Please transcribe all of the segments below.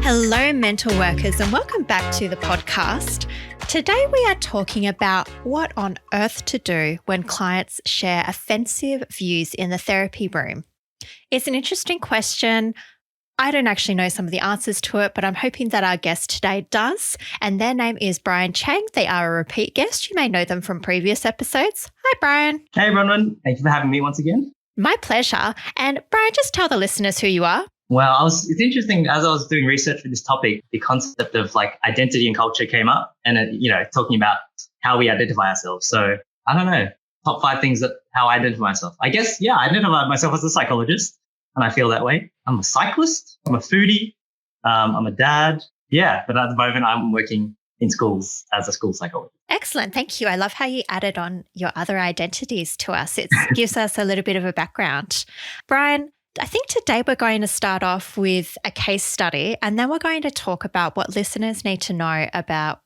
Hello, mental workers, and welcome back to the podcast. Today we are talking about what on earth to do when clients share offensive views in the therapy room. It's an interesting question. I don't actually know some of the answers to it, but I'm hoping that our guest today does. And their name is Brian Cheng. They are a repeat guest. You may know them from previous episodes. Hi, Brian. Hey, Bronwyn. Thank you for having me once again. My pleasure. And Brian, just tell the listeners who you are. Well, it's interesting, as I was doing research for this topic, the concept of like identity and culture came up and, talking about how we identify ourselves. So I don't know, top 5 things that how I identify myself. I guess, I identify myself as a psychologist and I feel that way. I'm a cyclist. I'm a foodie. I'm a dad. Yeah. But at the moment I'm working in schools as a school psychologist. Excellent. Thank you. I love how you added on your other identities to us. It gives us a little bit of a background. Brian, I think today we're going to start off with a case study and then we're going to talk about what listeners need to know about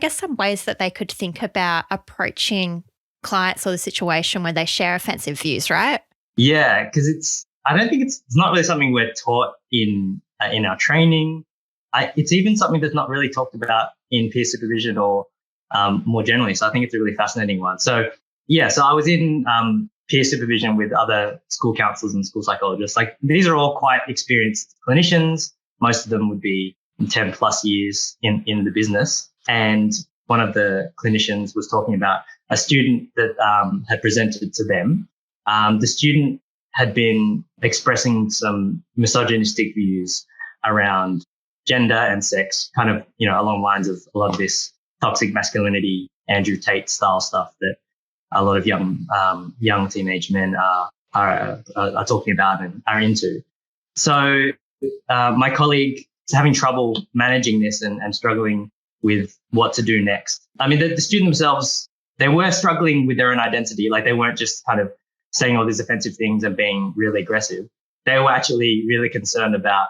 some ways that they could think about approaching clients or the situation when they share offensive views, right? Yeah, because I don't think it's not really something we're taught in our training. It's even something that's not really talked about in peer supervision or more generally. So I think it's a really fascinating one. So I was in peer supervision with other school counselors and school psychologists. Like these are all quite experienced clinicians. Most of them would be 10 plus years in the business. And one of the clinicians was talking about a student that had presented to them. The student had been expressing some misogynistic views around gender and sex, kind of, along the lines of a lot of this toxic masculinity, Andrew Tate style stuff that a lot of young teenage men are talking about and are into. So my colleague is having trouble managing this and struggling with what to do next. I mean, the students themselves, they were struggling with their own identity. Like they weren't just kind of saying all these offensive things and being really aggressive. They were actually really concerned about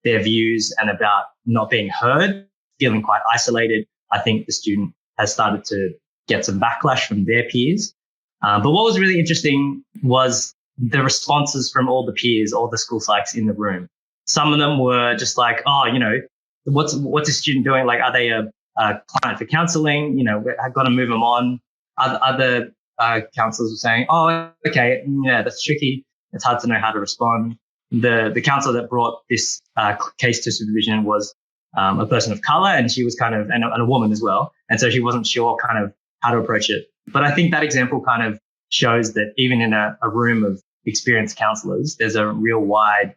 their views and about not being heard, feeling quite isolated. I think the student has started to get some backlash from their peers. But what was really interesting was the responses from all the peers, all the school psychs in the room. Some of them were just like, what's a student doing? Like, are they a client for counseling? I've got to move them on. Other counselors were saying, okay, yeah, that's tricky. It's hard to know how to respond. The counselor that brought this case to supervision was a person of color, and she was kind of, and a woman as well. And so she wasn't sure kind of how to approach it. But I think that example kind of shows that even in a room of experienced counselors, there's a real wide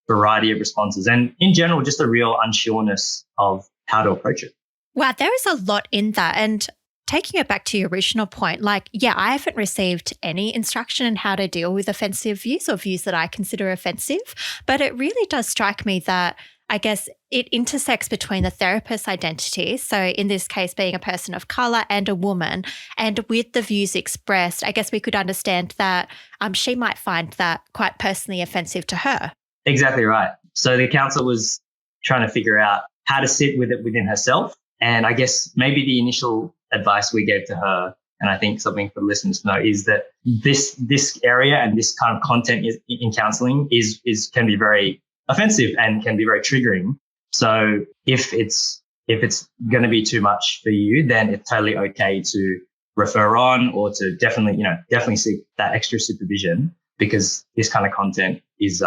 variety of responses and in general, just a real unsureness of how to approach it. Wow, there is a lot in that. And taking it back to your original point, I haven't received any instruction in how to deal with offensive views or views that I consider offensive, but it really does strike me that I guess it intersects between the therapist's identity, so in this case being a person of colour and a woman, and with the views expressed, I guess we could understand that she might find that quite personally offensive to her. Exactly right. So the counsellor was trying to figure out how to sit with it within herself, and I guess maybe the initial advice we gave to her, and I think something for the listeners to know, is that this area and this kind of content in counselling can be very offensive and can be very triggering. So if it's going to be too much for you, then it's totally okay to refer on or to definitely seek that extra supervision, because this kind of content is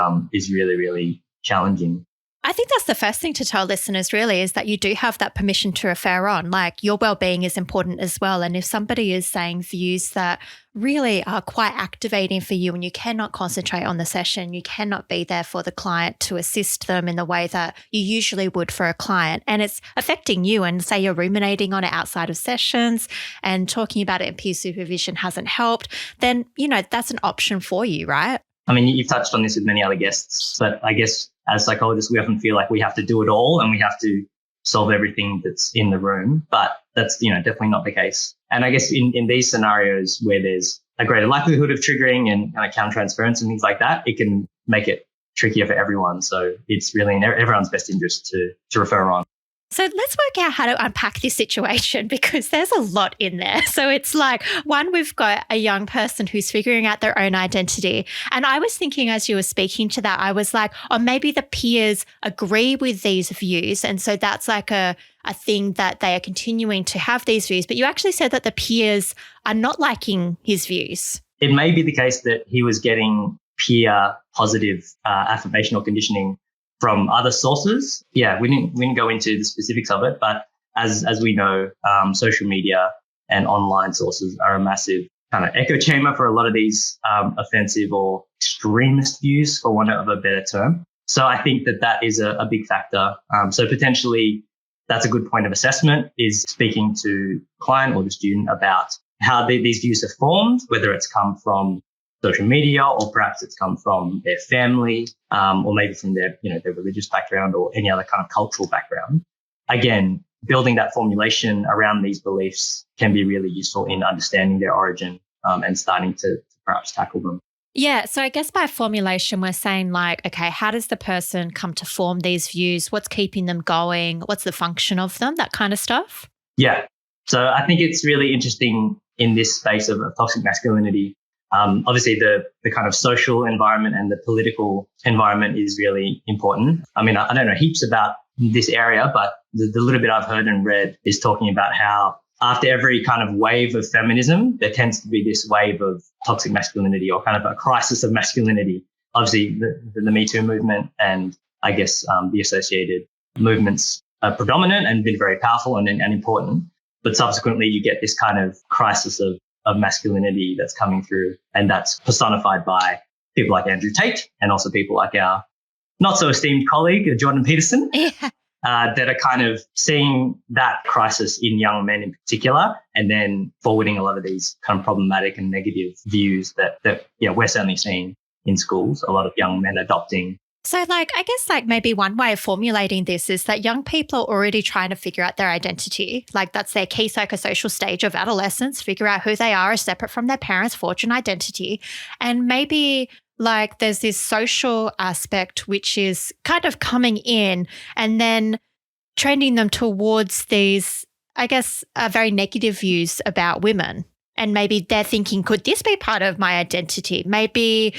really, really challenging. I think that's the first thing to tell listeners really, is that you do have that permission to refer on. Like, your well-being is important as well. And if somebody is saying views that really are quite activating for you and you cannot concentrate on the session, you cannot be there for the client to assist them in the way that you usually would for a client, and it's affecting you, and say you're ruminating on it outside of sessions and talking about it in peer supervision hasn't helped, then, that's an option for you, right? I mean, you've touched on this with many other guests, but I guess as psychologists, we often feel like we have to do it all and we have to solve everything that's in the room, but that's, definitely not the case. And I guess in these scenarios where there's a greater likelihood of triggering and countertransference and things like that, it can make it trickier for everyone. So it's really in everyone's best interest to refer on. So let's work out how to unpack this situation because there's a lot in there. So it's like, one, we've got a young person who's figuring out their own identity. And I was thinking as you were speaking to that, I was like, oh, maybe the peers agree with these views. And so that's like a thing that they are continuing to have these views. But you actually said that the peers are not liking his views. It may be the case that he was getting peer positive affirmation or conditioning from other sources. Yeah, we didn't go into the specifics of it, but as we know, social media and online sources are a massive kind of echo chamber for a lot of these offensive or extremist views, for want of a better term. So I think that is a big factor. So potentially that's a good point of assessment, is speaking to the client or the student about how these views are formed, whether it's come from social media or perhaps it's come from their family, or maybe from their religious background or any other kind of cultural background. Again, building that formulation around these beliefs can be really useful in understanding their origin and starting to perhaps tackle them. Yeah. So I guess by formulation, we're saying like, okay, how does the person come to form these views? What's keeping them going? What's the function of them? That kind of stuff. Yeah. So I think it's really interesting in this space of toxic masculinity. Obviously, the kind of social environment and the political environment is really important. I mean, I don't know heaps about this area, but the little bit I've heard and read is talking about how after every kind of wave of feminism, there tends to be this wave of toxic masculinity or kind of a crisis of masculinity. Obviously, the Me Too movement and I guess the associated movements are predominant and been very powerful and important. But subsequently, you get this kind of crisis of masculinity that's coming through, and that's personified by people like Andrew Tate and also people like our not so esteemed colleague, Jordan Peterson, that are kind of seeing that crisis in young men in particular, and then forwarding a lot of these kind of problematic and negative views that we're certainly seeing in schools, a lot of young men adopting. So I guess maybe one way of formulating this is that young people are already trying to figure out their identity. Like that's their key psychosocial stage of adolescence, figure out who they are as separate from their parents' fortune identity. And maybe there's this social aspect which is kind of coming in and then trending them towards these, I guess, very negative views about women. And maybe they're thinking, could this be part of my identity? Maybe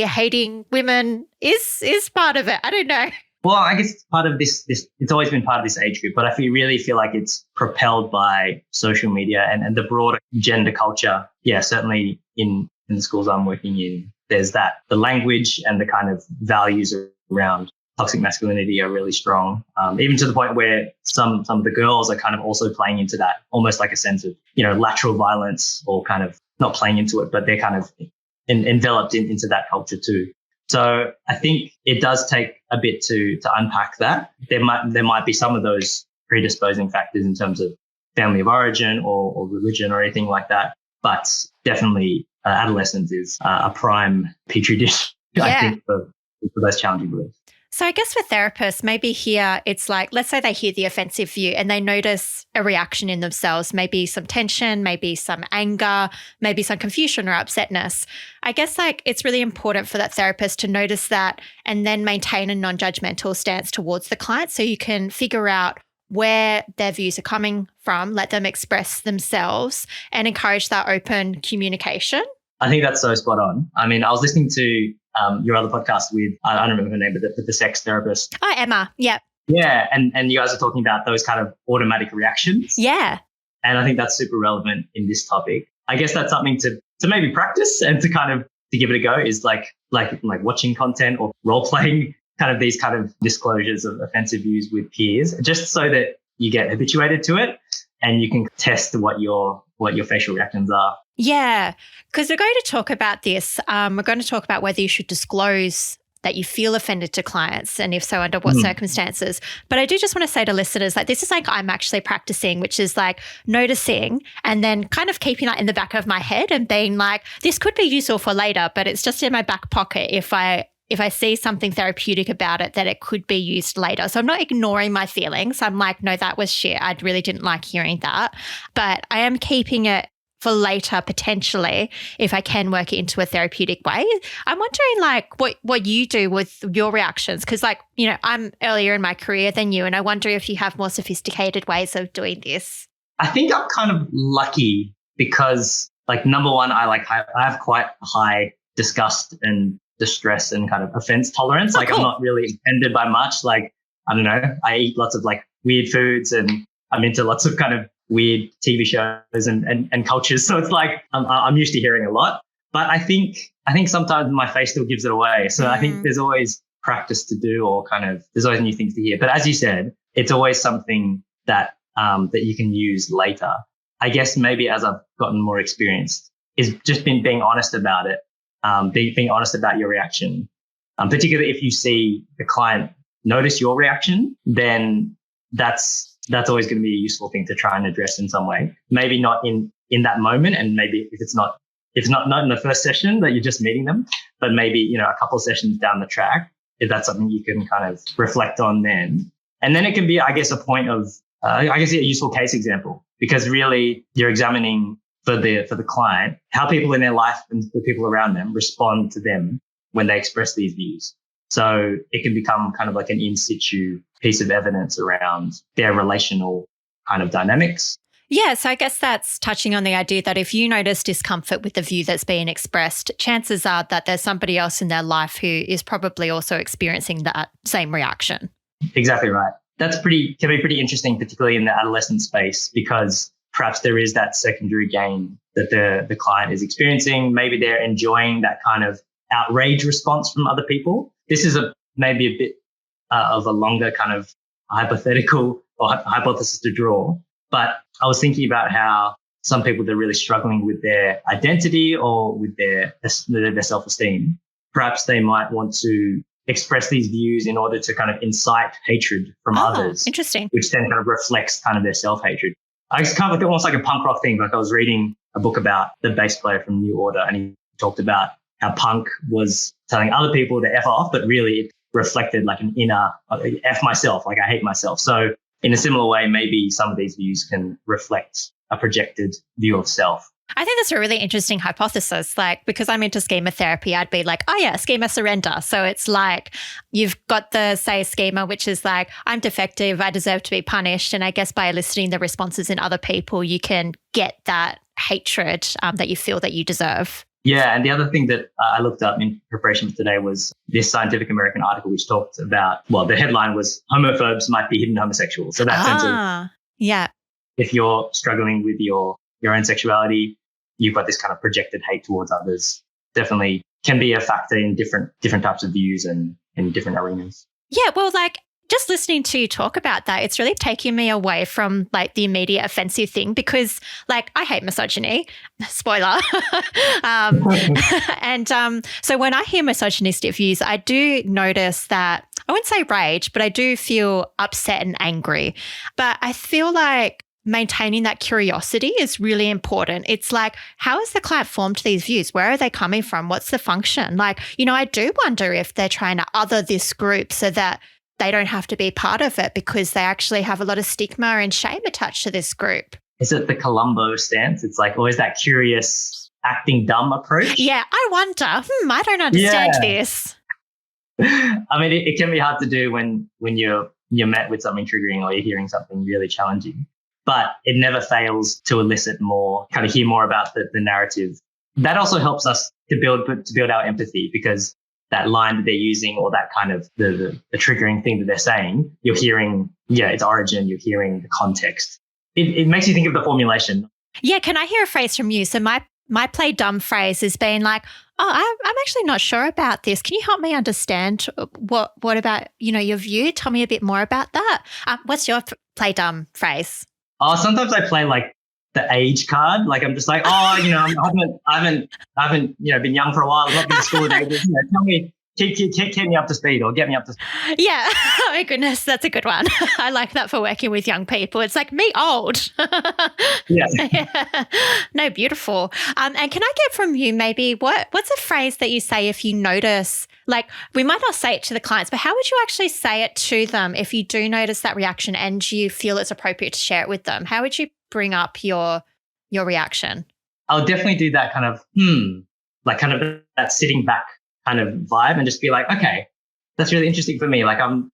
hating women is part of it. I don't know. Well, I guess it's part of this, it's always been part of this age group, but I really feel like it's propelled by social media and the broader gender culture. Yeah, certainly in the schools I'm working in, there's that. The language and the kind of values around toxic masculinity are really strong, even to the point where some of the girls are kind of also playing into that, almost like a sense of, lateral violence, or kind of not playing into it, but they're kind of enveloped into that culture too. So I think it does take a bit to unpack that. There might be some of those predisposing factors in terms of family of origin or religion or anything like that, but definitely adolescence is a prime petri dish, I think, for those challenging beliefs. So I guess for therapists, maybe here it's like, let's say they hear the offensive view and they notice a reaction in themselves, maybe some tension, maybe some anger, maybe some confusion or upsetness. I guess it's really important for that therapist to notice that and then maintain a non-judgmental stance towards the client so you can figure out where their views are coming from, let them express themselves and encourage that open communication. I think that's so spot on. I mean, I was listening to your other podcast with, I don't remember her name, but the sex therapist. Oh, Emma. Yeah. Yeah. And you guys are talking about those kind of automatic reactions. Yeah. And I think that's super relevant in this topic. I guess that's something to maybe practice and to kind of to give it a go, is like watching content or role playing kind of these kind of disclosures of offensive views with peers, just so that you get habituated to it and you can test what your facial reactions are. Yeah, because we're going to talk about this. We're going to talk about whether you should disclose that you feel offended to clients, and if so, under what circumstances. But I do just want to say to listeners, this is I'm actually practicing, which is noticing and then kind of keeping that in the back of my head and being this could be useful for later, but it's just in my back pocket if I see something therapeutic about it, that it could be used later. So I'm not ignoring my feelings. I'm no, that was shit. I really didn't like hearing that. But I am keeping it for later potentially if I can work it into a therapeutic way. I'm wondering like what you do with your reactions because like, I'm earlier in my career than you and I wonder if you have more sophisticated ways of doing this. I think I'm kind of lucky because like number one, I have quite high disgust and distress and kind of offense tolerance. Like I'm not really offended by much. Like, I don't know, I eat lots of like weird foods and I'm into lots of kind of weird TV shows and cultures. So it's like I'm used to hearing a lot. But I think sometimes my face still gives it away. So I think there's always practice to do or kind of there's always new things to hear. But as you said, it's always something that that you can use later. I guess maybe as I've gotten more experienced is just being honest about it, being honest about your reaction. Particularly if you see the client notice your reaction, then that's always going to be a useful thing to try and address in some way. Maybe not in that moment, and maybe if it's not in the first session that you're just meeting them, but maybe a couple of sessions down the track, if that's something you can kind of reflect on then, and then it can be, I guess, a point of a useful case example because really you're examining for the client how people in their life and the people around them respond to them when they express these views. So it can become kind of like an in situ piece of evidence around their relational kind of dynamics. Yeah, so I guess that's touching on the idea that if you notice discomfort with the view that's being expressed, chances are that there's somebody else in their life who is probably also experiencing that same reaction. Exactly right. Can be pretty interesting, particularly in the adolescent space, because perhaps there is that secondary gain that the client is experiencing. Maybe they're enjoying that kind of outrage response from other people. This is maybe a bit of a longer kind of hypothetical or hypothesis to draw. But I was thinking about how some people that are really struggling with their identity or with their self-esteem, perhaps they might want to express these views in order to kind of incite hatred from others. Interesting. Which then kind of reflects kind of their self-hatred. It's kind of like almost like a punk rock thing. Like I was reading a book about the bass player from New Order and he talked about how punk was telling other people to F off, but really it reflected like an inner F myself, like I hate myself. So in a similar way, maybe some of these views can reflect a projected view of self. I think that's a really interesting hypothesis. Like, because I'm into schema therapy, I'd be like, oh yeah, schema surrender. So it's like you've got the, say, schema, which is like, I'm defective, I deserve to be punished. And I guess by eliciting the responses in other people, you can get that hatred that you feel that you deserve. Yeah. And the other thing that I looked up in preparation for today was this Scientific American article, which talked about, well, the headline was homophobes might be hidden homosexuals. So that sense of, yeah, if you're struggling with your own sexuality, you've got this kind of projected hate towards others, definitely can be a factor in different types of views and in different arenas. Yeah, well, like just listening to you talk about that, it's really taking me away from like the immediate offensive thing because like I hate misogyny, spoiler. So when I hear misogynistic views, I do notice that I wouldn't say rage, but I do feel upset and angry. But I feel like maintaining that curiosity is really important. It's like, how has the client formed these views? Where are they coming from? What's the function? Like, I do wonder if they're trying to other this group so that they don't have to be part of it because they actually have a lot of stigma and shame attached to this group. Is it the Columbo stance? It's like always that curious acting dumb approach. Yeah, I wonder, I don't understand this. I mean, it can be hard to do when you're met with something triggering or you're hearing something really challenging. But it never fails to elicit more, kind of hear more about the narrative. That also helps us to build our empathy because that line that they're using or that kind of the triggering thing that they're saying, you're hearing, its origin, you're hearing the context. It makes you think of the formulation. Yeah, can I hear a phrase from you? So my play dumb phrase is being like, oh, I'm actually not sure about this. Can you help me understand what about, your view? Tell me a bit more about that. What's your play dumb phrase? Oh, sometimes I play like the age card. Like I'm just like, I haven't, been young for a while. I've not been to school in ages. Tell me, keep me up to speed or get me up to speed. Yeah. Oh my goodness, that's a good one. I like that for working with young people. It's like me old. Yes. Yeah. No, beautiful. And can I get from you maybe what's a phrase that you say if you notice, like we might not say it to the clients, but how would you actually say it to them if you do notice that reaction and you feel it's appropriate to share it with them? How would you bring up your reaction? I'll definitely do that kind of, like kind of that sitting back kind of vibe and just be like, okay, that's really interesting for me. Like I'm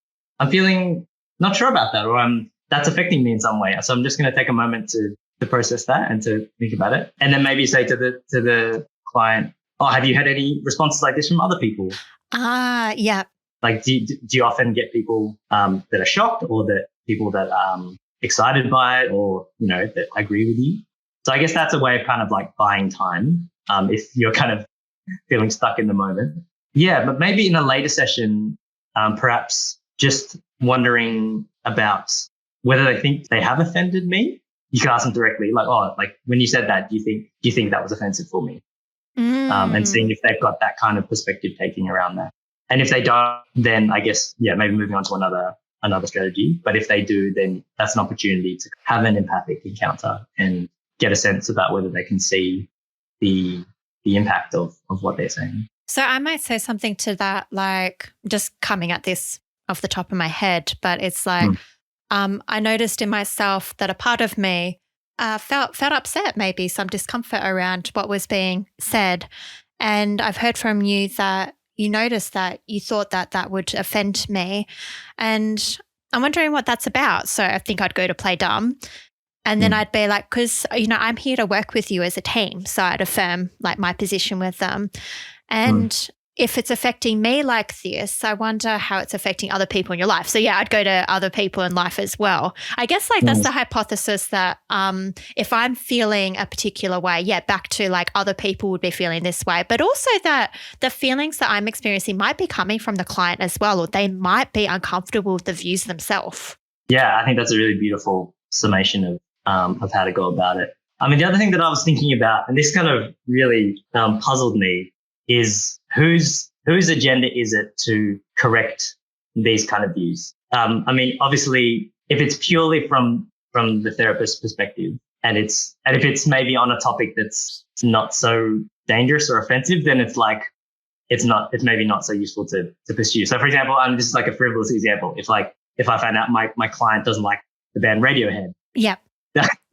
feeling not sure about that, or that's affecting me in some way. So I'm just going to take a moment to process that and to think about it. And then maybe say to the client, oh, have you had any responses like this from other people? Yeah. Like, do you often get people that are shocked, or that people that excited by it, or, you know, that agree with you? So I guess that's a way of kind of like buying time if you're kind of feeling stuck in the moment. Yeah, but maybe in a later session, perhaps just wondering about whether they think they have offended me. You can ask them directly, like, oh, like when you said that, do you think that was offensive for me? And seeing if they've got that kind of perspective taking around that. And if they don't, then I guess, yeah, maybe moving on to another strategy. But if they do, then that's an opportunity to have an empathic encounter and get a sense about whether they can see the impact of what they're saying. So I might say something to that, like just coming at this off the top of my head, but it's like, I noticed in myself that a part of me felt upset, maybe some discomfort around what was being said. And I've heard from you that you noticed that you thought that would offend me. And I'm wondering what that's about. So I think I'd go to play dumb. And then I'd be like, because, you know, I'm here to work with you as a team. So I'd affirm like my position with them. And if it's affecting me like this, I wonder how it's affecting other people in your life. So yeah, I'd go to other people in life as well. I guess like that's the hypothesis that if I'm feeling a particular way, yeah, back to like other people would be feeling this way, but also that the feelings that I'm experiencing might be coming from the client as well, or they might be uncomfortable with the views themselves. Yeah, I think that's a really beautiful summation of how to go about it. I mean, the other thing that I was thinking about, and this kind of really puzzled me, is whose agenda is it to correct these kind of views? I mean, obviously, if it's purely from the therapist's perspective, and if it's maybe on a topic that's not so dangerous or offensive, then it's like it's maybe not so useful to pursue. So, for example, this is like a frivolous example. If I find out my client doesn't like the band Radiohead, yep,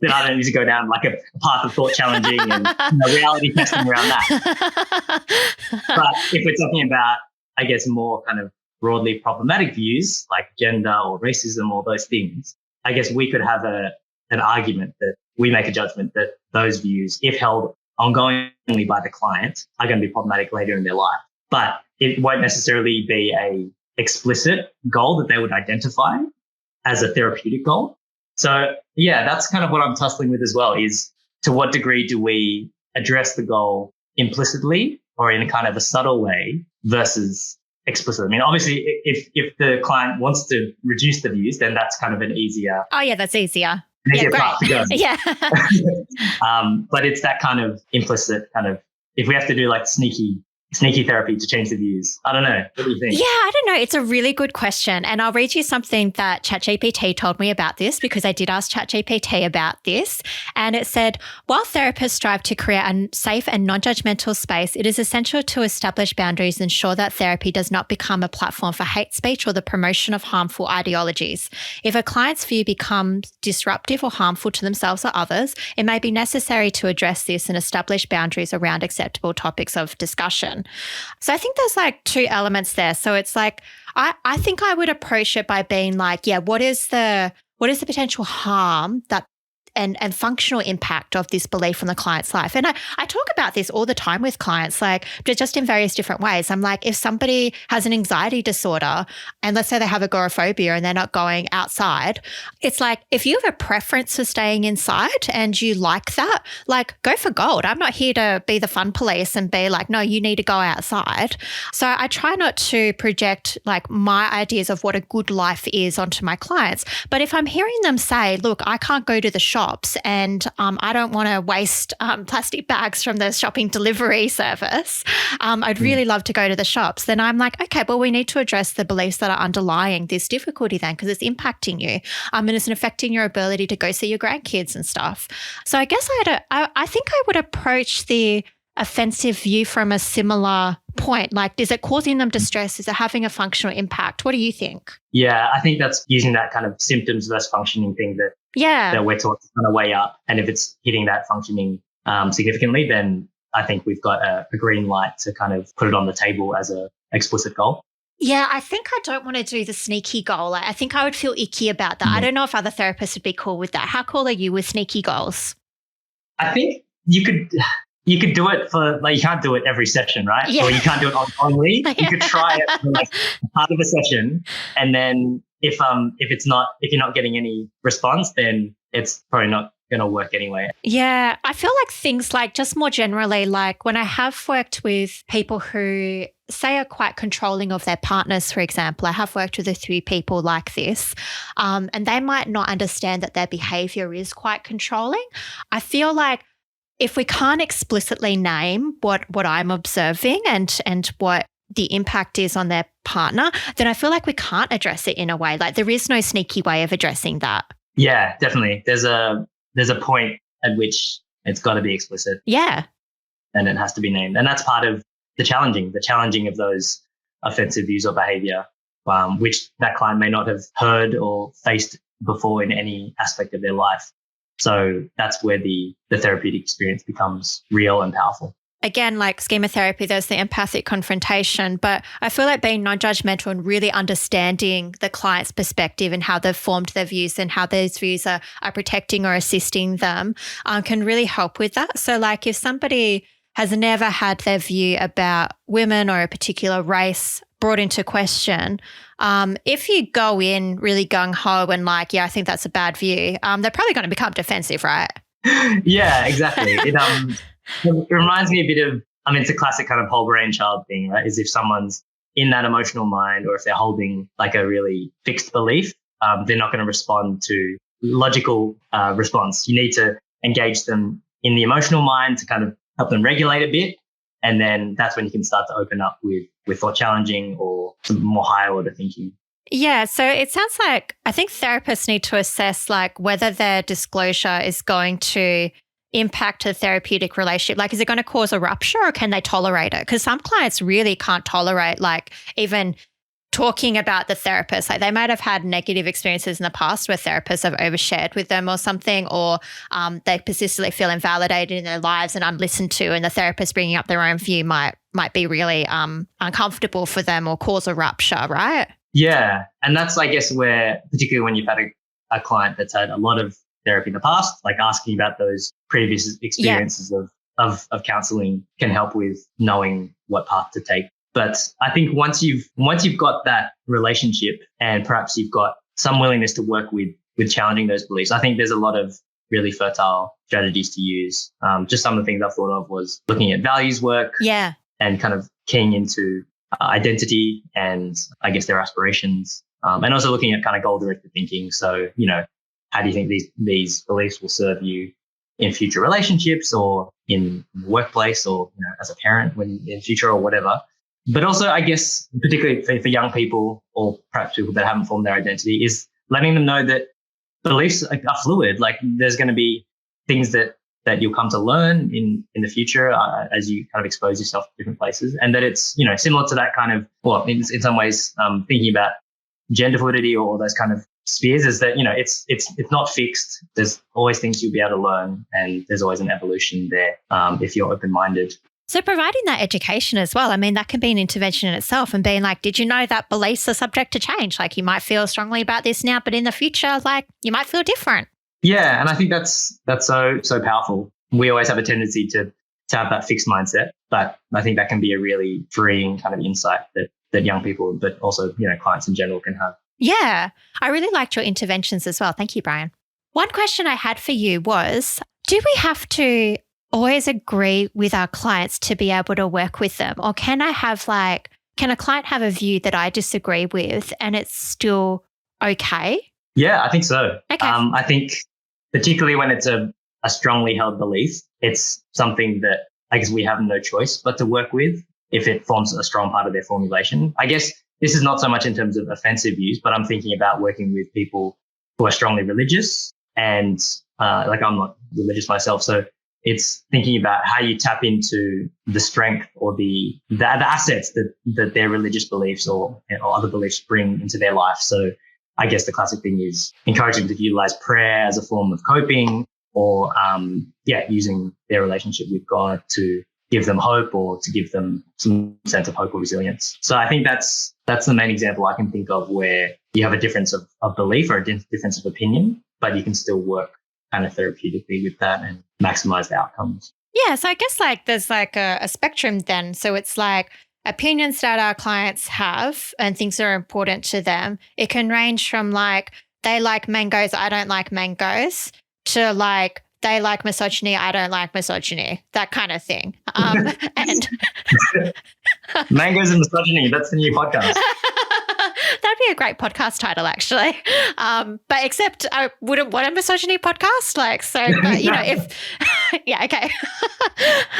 then I don't need to go down like a path of thought challenging and reality testing around that. But if we're talking about, I guess, more kind of broadly problematic views like gender or racism or those things, I guess we could have an argument that we make a judgment that those views, if held ongoingly by the client, are going to be problematic later in their life. But it won't necessarily be a explicit goal that they would identify as a therapeutic goal. So yeah, that's kind of what I'm tussling with as well, is to what degree do we address the goal implicitly or in a kind of a subtle way versus explicit? I mean, obviously, if the client wants to reduce the views, then that's kind of an easier. Oh yeah, that's easier. Path to go. Yeah. But it's that kind of implicit kind of, if we have to do like sneaky therapy to change the views. I don't know. What do you think? Yeah, I don't know. It's a really good question. And I'll read you something that ChatGPT told me about this, because I did ask ChatGPT about this. And it said, while therapists strive to create a safe and non-judgmental space, it is essential to establish boundaries and ensure that therapy does not become a platform for hate speech or the promotion of harmful ideologies. If a client's view becomes disruptive or harmful to themselves or others, it may be necessary to address this and establish boundaries around acceptable topics of discussion. So I think there's like two elements there. So it's like, I think I would approach it by being like, yeah, what is the potential harm that and functional impact of this belief on the client's life? And I talk about this all the time with clients, like just in various different ways. I'm like, if somebody has an anxiety disorder and let's say they have agoraphobia and they're not going outside, it's like, if you have a preference for staying inside and you like that, like go for gold. I'm not here to be the fun police and be like, no, you need to go outside. So I try not to project like my ideas of what a good life is onto my clients. But if I'm hearing them say, look, I can't go to the shop, and I don't want to waste plastic bags from the shopping delivery service, I'd really love to go to the shops, then I'm like, okay, well, we need to address the beliefs that are underlying this difficulty then, because it's impacting you and it's affecting your ability to go see your grandkids and stuff. So I guess I think I would approach the offensive view from a similar point. Like, is it causing them distress? Is it having a functional impact? What do you think? Yeah, I think that's using that kind of symptoms versus functioning thing that we're taught to kind of weigh up. And if it's hitting that functioning significantly, then I think we've got a green light to kind of put it on the table as a explicit goal. Yeah, I think I don't want to do the sneaky goal. Like, I think I would feel icky about that. I don't know if other therapists would be cool with that. How cool are you with sneaky goals? I think you could do it for, like, you can't do it every session, right? Yeah. Or you can't do it only. You could try it for like part of a session, and then if you're not getting any response, then it's probably not going to work anyway. Yeah, I feel like things like, just more generally, like when I have worked with people who say are quite controlling of their partners, for example, I have worked with a few people like this, and they might not understand that their behavior is quite controlling. I feel like if we can't explicitly name what I'm observing and what the impact is on their partner, then I feel like we can't address it in a way. Like, there is no sneaky way of addressing that. Yeah, definitely. There's a point at which it's got to be explicit. Yeah. And it has to be named. And that's part of the challenging of those offensive views or behavior, which that client may not have heard or faced before in any aspect of their life. So that's where the therapeutic experience becomes real and powerful. Again, like schema therapy, there's the empathic confrontation, but I feel like being non-judgmental and really understanding the client's perspective and how they've formed their views and how those views are protecting or assisting them can really help with that. So like, if somebody has never had their view about women or a particular race brought into question, if you go in really gung-ho and like, yeah, I think that's a bad view, they're probably going to become defensive, right? Yeah, exactly. It reminds me a bit of, it's a classic kind of whole brain child thing, right? Is if someone's in that emotional mind, or if they're holding like a really fixed belief, they're not going to respond to logical response. You need to engage them in the emotional mind to kind of help them regulate a bit. And then that's when you can start to open up with thought challenging or some more higher order thinking. Yeah. So it sounds like, I think therapists need to assess like whether their disclosure is going to impact a therapeutic relationship. Like, is it going to cause a rupture or can they tolerate it? Because some clients really can't tolerate like even talking about the therapist. Like, they might have had negative experiences in the past where therapists have overshared with them or something, or they persistently feel invalidated in their lives and unlistened to, and the therapist bringing up their own view might be really uncomfortable for them or cause a rupture, right? Yeah. And that's, I guess, where, particularly when you've had a client that's had a lot of therapy in the past, like asking about those previous experiences of counseling can help with knowing what path to take. But I think once you've got that relationship and perhaps you've got some willingness to work with challenging those beliefs, I think there's a lot of really fertile strategies to use. Just some of the things I've thought of was looking at values work, and kind of keying into identity and I guess their aspirations, and also looking at kind of goal-directed thinking. So, how do you think these beliefs will serve you in future relationships or in the workplace or as a parent when in future or whatever? But also, I guess, particularly for young people or perhaps people that haven't formed their identity, is letting them know that beliefs are fluid. Like, there's going to be things that you'll come to learn in the future as you kind of expose yourself to different places, and that it's similar to that kind of, well, in some ways, thinking about gender fluidity or those kind of spheres, is that it's not fixed. There's always things you'll be able to learn, and there's always an evolution there if you're open-minded. So providing that education as well, I mean, that can be an intervention in itself, and being like, did you know that beliefs are subject to change? Like, you might feel strongly about this now, but in the future, like, you might feel different. Yeah, and I think that's so powerful. We always have a tendency to have that fixed mindset, but I think that can be a really freeing kind of insight that young people, but also clients in general, can have. Yeah, I really liked your interventions as well. Thank you, Brian. One question I had for you was, do we have to always agree with our clients to be able to work with them? Or can a client have a view that I disagree with and it's still okay? Yeah, I think so. Okay. I think particularly when it's a strongly held belief, it's something that I guess we have no choice but to work with if it forms a strong part of their formulation. I guess this is not so much in terms of offensive views, but I'm thinking about working with people who are strongly religious, and like, I'm not religious myself, so it's thinking about how you tap into the strength or the assets that their religious beliefs or other beliefs bring into their life. So I guess the classic thing is encouraging them to utilize prayer as a form of coping, or using their relationship with God to give them hope or to give them some sense of hope or resilience. So I think that's the main example I can think of where you have a difference of belief or a difference of opinion, but you can still work kind of therapeutically with that and maximize the outcomes. Yeah, so I guess like there's like a spectrum then. So it's like opinions that our clients have and things that are important to them. It can range from like they like mangoes, I don't like mangoes, to like they like misogyny, I don't like misogyny, that kind of thing. And Mangoes and misogyny, that's the new podcast. That'd be a great podcast title, actually. But except I wouldn't want a misogyny podcast. Like, so, but, you know, if, yeah, okay.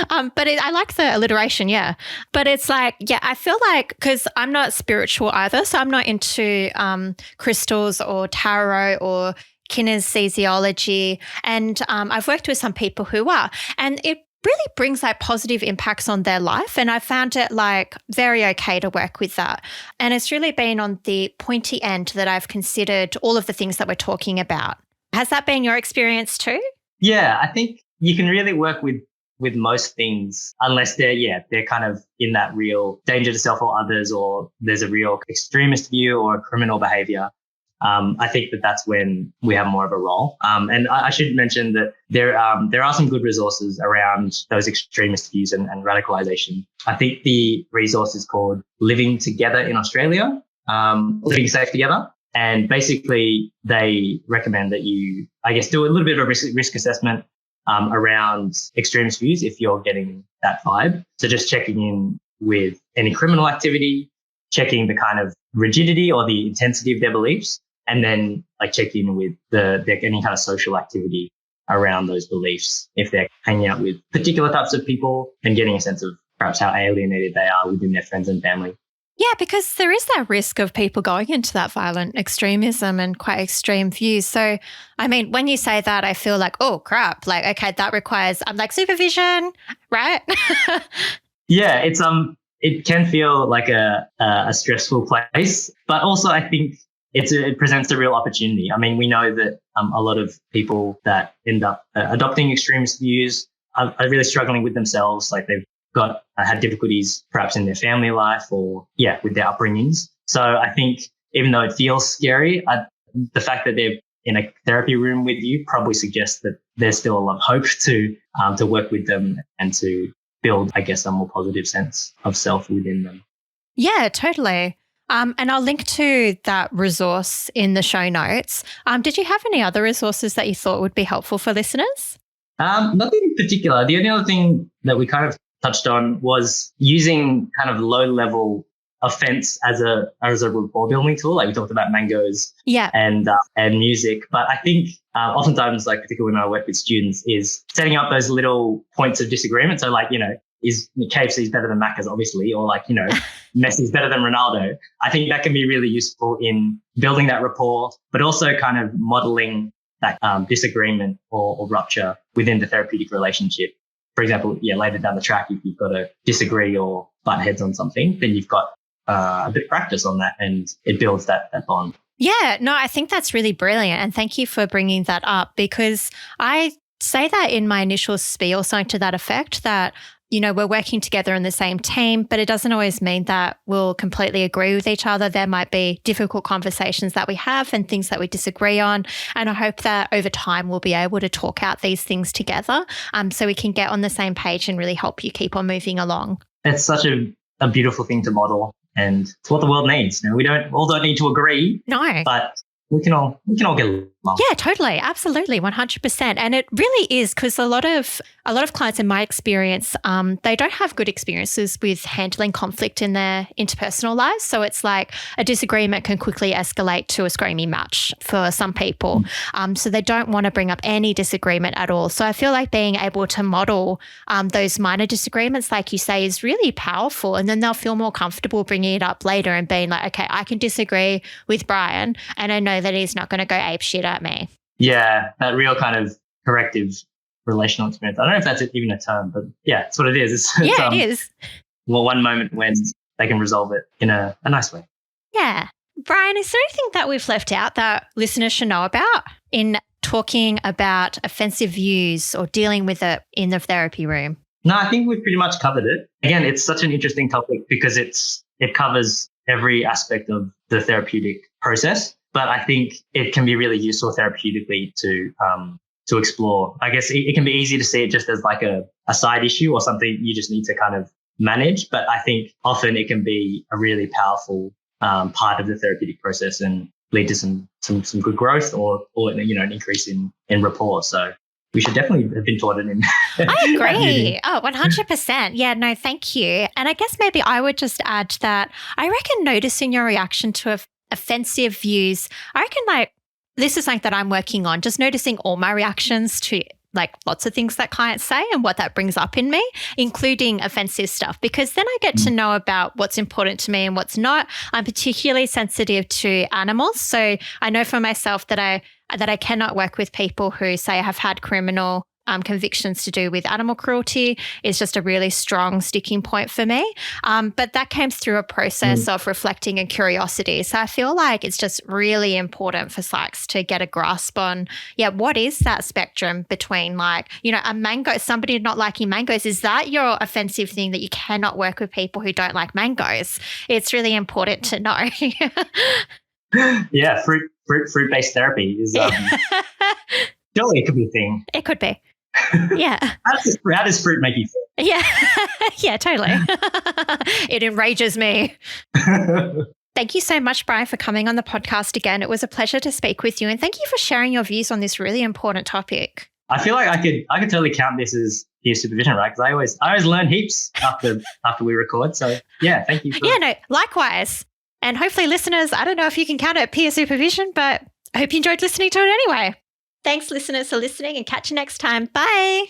I like the alliteration, yeah. But it's like, yeah, I feel like, because I'm not spiritual either, so I'm not into crystals or tarot or kinesiology. And I've worked with some people who are, and it really brings like positive impacts on their life. And I found it like very okay to work with that. And it's really been on the pointy end that I've considered all of the things that we're talking about. Has that been your experience too? Yeah, I think you can really work with most things unless they're kind of in that real danger to self or others, or there's a real extremist view or criminal behavior. I think that's when we have more of a role. And I should mention that there are some good resources around those extremist views and radicalization. I think the resource is called Living Together in Australia, Living Safe Together. And basically they recommend that you, I guess, do a little bit of a risk assessment around extremist views if you're getting that vibe. So just checking in with any criminal activity, checking the kind of rigidity or the intensity of their beliefs, and then like check in with any kind of social activity around those beliefs. If they're hanging out with particular types of people and getting a sense of perhaps how alienated they are within their friends and family. Yeah, because there is that risk of people going into that violent extremism and quite extreme views. So, I mean, when you say that, I feel like, oh, crap, like, okay, that requires like supervision, right? Yeah, it can feel like a stressful place, but also I think it presents a real opportunity. I mean, we know that a lot of people that end up adopting extremist views are really struggling with themselves. Like they've had difficulties perhaps in their family life or, with their upbringings. So I think even though it feels scary, the fact that they're in a therapy room with you probably suggests that there's still a lot of hope to work with them and to build, I guess, a more positive sense of self within them. Yeah, totally. And I'll link to that resource in the show notes. Did you have any other resources that you thought would be helpful for listeners? Nothing in particular. The only other thing that we kind of touched on was using kind of low-level offense as a rapport building tool. Like we talked about mangoes and music. But I think oftentimes, like particularly when I work with students, is setting up those little points of disagreement. So like, is KFC better than Macca's, obviously, or like, Messi's better than Ronaldo. I think that can be really useful in building that rapport, but also kind of modeling that disagreement or rupture within the therapeutic relationship. For example, later down the track, if you've got to disagree or butt heads on something, then you've got a bit of practice on that and it builds that bond. Yeah, no, I think that's really brilliant. And thank you for bringing that up, because I say that in my initial spiel, something to that effect, that we're working together in the same team, but it doesn't always mean that we'll completely agree with each other. There might be difficult conversations that we have and things that we disagree on. And I hope that over time we'll be able to talk out these things together so we can get on the same page and really help you keep on moving along. It's such a beautiful thing to model, and it's what the world needs. We don't need to agree. No. But we can all get along. Yeah, totally. Absolutely. 100%. And it really is, because a lot of clients in my experience, they don't have good experiences with handling conflict in their interpersonal lives. So it's like a disagreement can quickly escalate to a screaming match for some people. So they don't want to bring up any disagreement at all. So I feel like being able to model those minor disagreements, like you say, is really powerful. And then they'll feel more comfortable bringing it up later and being like, okay, I can disagree with Brian and I know that he's not going to go apeshit at me. Yeah, that real kind of corrective relational experience. I don't know if that's even a term, but it's what it is. It is. Well, one moment when they can resolve it in a nice way. Yeah. Brian, is there anything that we've left out that listeners should know about in talking about offensive views or dealing with it in the therapy room? No, I think we've pretty much covered it. Again, it's such an interesting topic because it covers every aspect of the therapeutic process. But I think it can be really useful therapeutically to explore. I guess it can be easy to see it just as like a side issue or something you just need to kind of manage. But I think often it can be a really powerful part of the therapeutic process and lead to some good growth or an increase in rapport. So we should definitely have been taught it in. I agree. Oh, 100%. Yeah, no, thank you. And I guess maybe I would just add that I reckon noticing your reaction to offensive views, I reckon this is something that I'm working on, just noticing all my reactions to lots of things that clients say and what that brings up in me, including offensive stuff, because then I get to know about what's important to me and what's not. I'm particularly sensitive to animals. So I know for myself that I cannot work with people who say have had criminal convictions to do with animal cruelty. Is just a really strong sticking point for me. But that came through a process of reflecting and curiosity. So I feel like it's just really important for psychs to get a grasp on, what is that spectrum between a mango, somebody not liking mangoes, is that your offensive thing that you cannot work with people who don't like mangoes? It's really important to know. Yeah, fruit-based therapy is surely it could be a thing. It could be. Yeah. How does fruit make you feel? Yeah. Yeah, totally. It enrages me. Thank you so much, Brian, for coming on the podcast again. It was a pleasure to speak with you. And thank you for sharing your views on this really important topic. I feel like I could totally count this as peer supervision, right? Because I always learn heaps after we record. So yeah, thank you. Likewise. And hopefully listeners, I don't know if you can count it peer supervision, but I hope you enjoyed listening to it anyway. Thanks, listeners, for listening, and catch you next time. Bye.